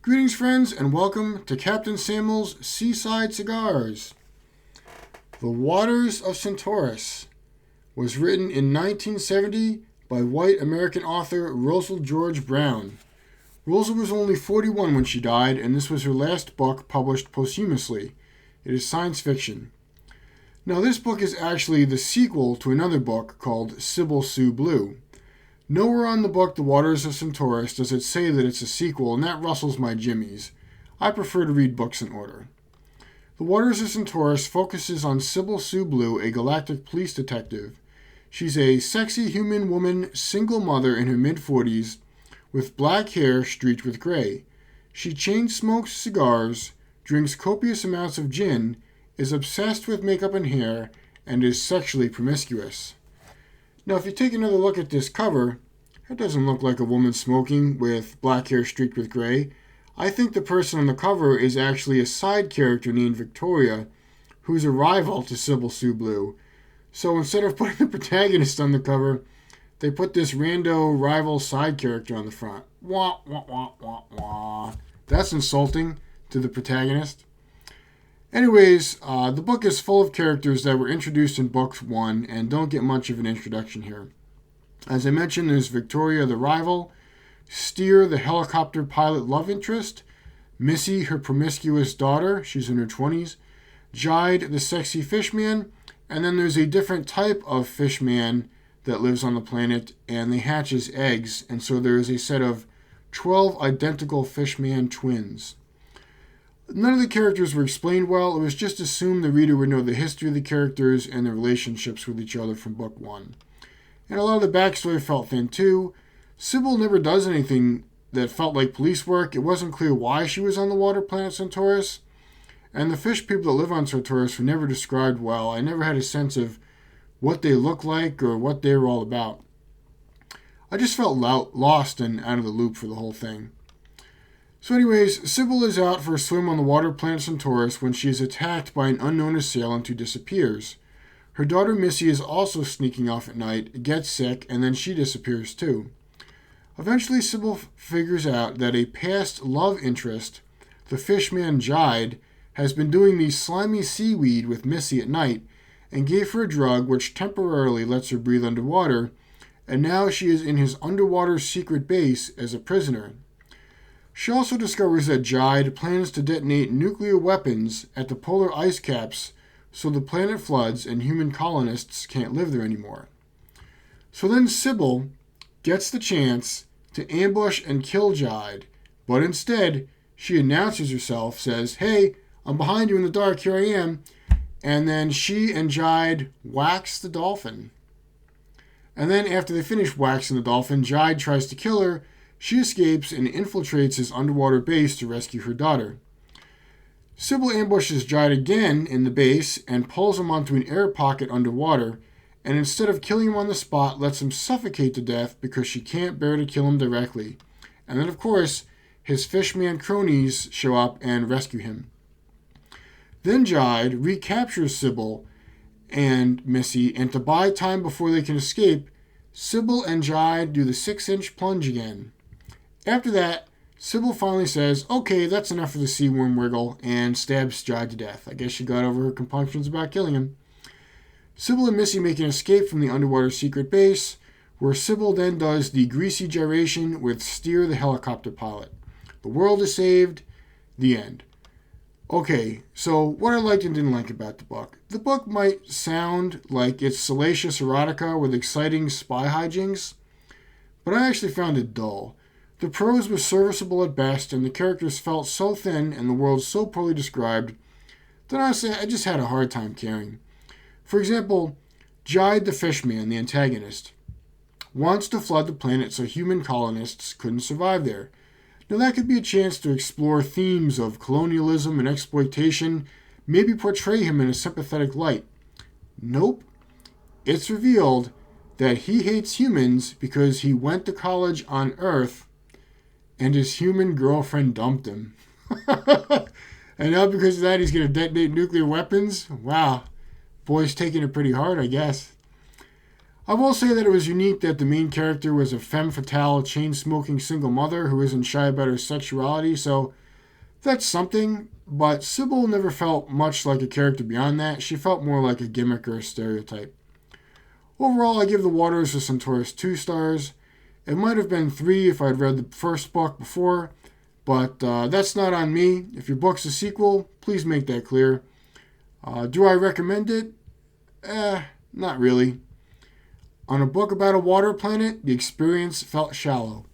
Greetings, friends, and welcome to Captain Samuel's Seaside Cigars. The Waters of Centaurus was written in 1970 by white American author Rosel George Brown. Rosel was only 41 when she died, and this was her last book published posthumously. It is science fiction. Now, this book is actually the sequel to another book called Sybil Sue Blue. Nowhere on the book The Waters of Centaurus does it say that it's a sequel, and that rustles my jimmies. I prefer to read books in order. The Waters of Centaurus focuses on Sybil Sue Blue, a galactic police detective. She's a sexy human woman, single mother in her mid-40s, with black hair streaked with gray. She chain smokes cigars, drinks copious amounts of gin, is obsessed with makeup and hair, and is sexually promiscuous. Now, if you take another look at this cover, it doesn't look like a woman smoking with black hair streaked with gray. I think the person on the cover is actually a side character named Victoria, who's a rival to Sybil Sue Blue. So instead of putting the protagonist on the cover, they put this rando rival side character on the front. Wah, wah, wah, wah, wah. That's insulting to the protagonist. Anyways, the book is full of characters that were introduced in Book 1 and don't get much of an introduction here. As I mentioned, there's Victoria the rival, Steer the helicopter pilot love interest, Missy her promiscuous daughter, she's in her 20s, Jide the sexy fishman, and then there's a different type of fishman that lives on the planet, and they hatch as eggs, and so there is a set of 12 identical fishman twins. None of the characters were explained well. It was just assumed the reader would know the history of the characters and their relationships with each other from Book 1. And a lot of the backstory felt thin too. Sybil never does anything that felt like police work. It wasn't clear why she was on the water planet Centaurus. And the fish people that live on Centaurus were never described well. I never had a sense of what they look like or what they were all about. I just felt lost and out of the loop for the whole thing. So anyways, Sybil is out for a swim on the water planet Centaurus when she is attacked by an unknown assailant who disappears. Her daughter Missy is also sneaking off at night, gets sick, and then she disappears too. Eventually, Sybil figures out that a past love interest, the fishman Jide, has been doing the slimy seaweed with Missy at night and gave her a drug which temporarily lets her breathe underwater, and now she is in his underwater secret base as a prisoner. She also discovers that Jide plans to detonate nuclear weapons at the polar ice caps so the planet floods and human colonists can't live there anymore. So then Sybil gets the chance to ambush and kill Jide, but instead she announces herself, says, "Hey, I'm behind you in the dark, here I am," and then she and Jide wax the dolphin. And then after they finish waxing the dolphin, Jide tries to kill her. She escapes and infiltrates his underwater base to rescue her daughter. Sybil ambushes Jide again in the base and pulls him onto an air pocket underwater, and instead of killing him on the spot, lets him suffocate to death because she can't bear to kill him directly. And then, of course, his fishman cronies show up and rescue him. Then Jide recaptures Sybil and Missy, and to buy time before they can escape, Sybil and Jide do the 6-inch plunge again. After that, Sybil finally says, "Okay, that's enough for the sea worm wiggle," and stabs Jide to death. I guess she got over her compunctions about killing him. Sybil and Missy make an escape from the underwater secret base, where Sybil then does the greasy gyration with Steer the helicopter pilot. The world is saved. The end. Okay, so what I liked and didn't like about the book. The book might sound like it's salacious erotica with exciting spy hijinks, but I actually found it dull. The prose was serviceable at best, and the characters felt so thin and the world so poorly described that honestly I just had a hard time caring. For example, Jide the fishman, the antagonist, wants to flood the planet so human colonists couldn't survive there. Now that could be a chance to explore themes of colonialism and exploitation, maybe portray him in a sympathetic light. Nope. It's revealed that he hates humans because he went to college on Earth and his human girlfriend dumped him. And now because of that, he's going to detonate nuclear weapons? Wow. Boy's taking it pretty hard, I guess. I will say that it was unique that the main character was a femme fatale, chain-smoking single mother who isn't shy about her sexuality, so that's something, but Sybil never felt much like a character beyond that. She felt more like a gimmick or a stereotype. Overall, I give The Waters of Centaurus 2 stars. It might have been 3 if I'd read the first book before, but that's not on me. If your book's a sequel, please make that clear. Do I recommend it? Not really. On a book about a water planet, the experience felt shallow.